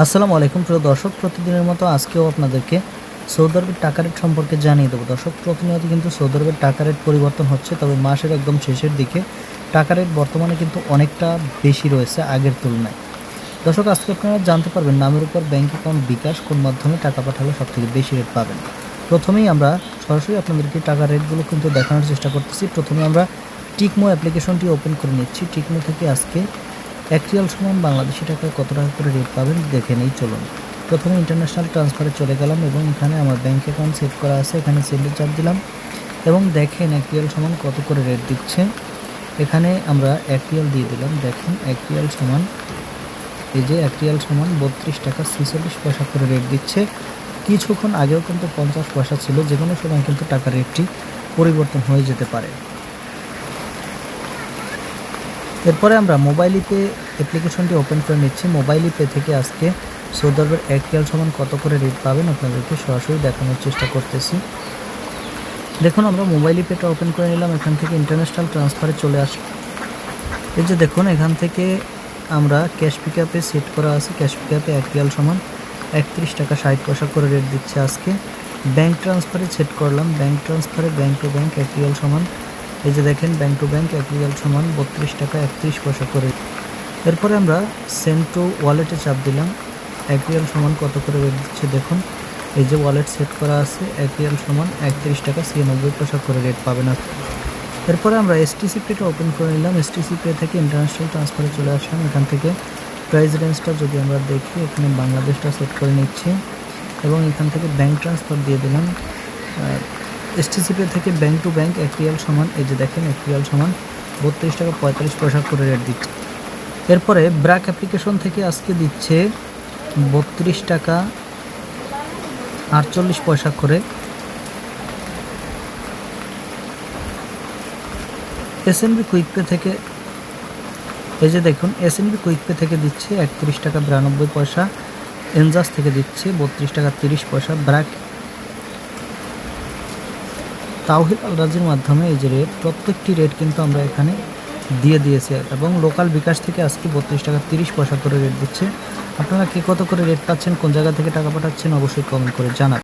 আসসালামু আলাইকুম প্রিয় দর্শক, প্রতিদিনের মতো আজকেও আপনাদেরকে সৌদি আরবের টাকা রেট সম্পর্কে জানিয়ে দেবো। দর্শক, প্রতিনিয়ত কিন্তু সৌদি আরবের টাকা রেট পরিবর্তন হচ্ছে, তবে মাসের একদম শেষের দিকে টাকা রেট বর্তমানে কিন্তু অনেকটা বেশি রয়েছে আগের তুলনায়। দর্শক, আজকে আপনারা জানতে পারবেন নামের উপর ব্যাঙ্ক অ্যাকাউন্ট বিকাশ কোন মাধ্যমে টাকা পাঠালে সবথেকে বেশি রেট পাবেন। প্রথমেই আমরা সরাসরি আপনাদেরকে টাকা রেটগুলো কিন্তু দেখানোর চেষ্টা করতেছি। প্রথমে আমরা টিকমো অ্যাপ্লিকেশনটি ওপেন করে নিচ্ছি। টিকমো থেকে আজকে 1 রিয়াল সমান বাংলাদেশি টাকায় কত টাকা করে রেট পাবেন দেখে নেই চলুন। প্রথমে ইন্টারন্যাশনাল ট্রান্সফারে চলে গেলাম এবং এখানে আমার ব্যাঙ্ক অ্যাকাউন্ট সেট করা আছে, এখানে সেন্ডে চাপ দিলাম এবং দেখেন 1 রিয়াল সমান কত করে রেট দিচ্ছে। এখানে আমরা 1 রিয়াল দিয়ে দিলাম। দেখেন 1 রিয়াল সমান, এই যে 1 রিয়াল সমান 32 টাকা 46 পয়সা করে রেট দিচ্ছে। কিছুক্ষণ আগেও কিন্তু 50 পয়সা ছিল, যে কোনো সময় কিন্তু টাকার রেটটি পরিবর্তন হয়ে যেতে পারে। এরপরে আমরা মোবাইল ইপে অ্যাপ্লিকেশনটি ওপেন করে নিচ্ছি। মোবাইল ইপে থেকে আজকে সৌদি আরবের 1 রিয়াল সমান কত করে রেট পাবেন আপনাদেরকে সরাসরি দেখানোর চেষ্টা করতেছি। দেখুন, আমরা মোবাইল ইপেটা ওপেন করে নিলাম, এখান থেকে ইন্টারন্যাশনাল ট্রান্সফারে চলে আসি। এই যে দেখুন, এখান থেকে আমরা ক্যাশ পিকআপে সেট করা আছে। ক্যাশ পিকআপে 1 রিয়াল সমান 31 টাকা 60 পয়সা করে রেট দিচ্ছে আজকে। ব্যাঙ্ক ট্রান্সফারে সেট করলাম। ব্যাঙ্ক ট্রান্সফারে ব্যাঙ্ক টু ব্যাঙ্ক 1 রিয়াল সমান, এই যে দেখেন ব্যাঙ্ক টু ব্যাঙ্ক 1 রিয়াল সমান 32 টাকা 31 পয়সা করে। এরপরে আমরা সেন্ড টু ওয়ালেটে চাপ দিলাম। 1 রিয়াল সমান কত করে রেট দিচ্ছে দেখুন, এই যে ওয়ালেট সেট করা আছে। 1 রিয়াল সমান 31 টাকা 96 পয়সা করে রেট পাবেন। এরপরে আমরা এসটিসি পেটা ওপেন করে নিলাম। এসটিসি পে থেকে ইন্টারন্যাশনাল ট্রান্সফারে চলে আসলাম। এখান থেকে প্রাইস রেঞ্জটা যদি আমরা দেখি, এখানে বাংলাদেশটা সেট করে নিচ্ছি এবং এখান থেকে ব্যাঙ্ক ট্রান্সফার দিয়ে দিলাম। এসটিসি পে থেকে ব্যাঙ্ক টু ব্যাঙ্ক 1 রিয়াল সমান, এই যে দেখেন 1 রিয়াল সমান 32 টাকা 45 পয়সা করে রেট দিচ্ছে। এরপরে ব্র্যাক অ্যাপ্লিকেশন থেকে আজকে দিচ্ছে 32 টাকা 48 পয়সা করে। এসএনবি কুইক পে থেকে, এই যে দেখুন এসএনবি কুইক পে থেকে দিচ্ছে 31 টাকা 92 পয়সা। এনজাস থেকে দিচ্ছে 32 টাকা 30 পয়সা। ব্র্যাক তাওহিদ আল রাজির মাধ্যমে এই যে রেট, প্রত্যেকটি রেট কিন্তু আমরা এখানে দিয়ে দিয়েছি এবং লোকাল বিকাশ থেকে আজকে 32 টাকা 30 পয়সা করে রেট দিচ্ছে। আপনারা কে কত করে রেট পাচ্ছেন, কোন জায়গা থেকে টাকা পাঠাচ্ছেন অবশ্যই কমেন্ট করে জানান।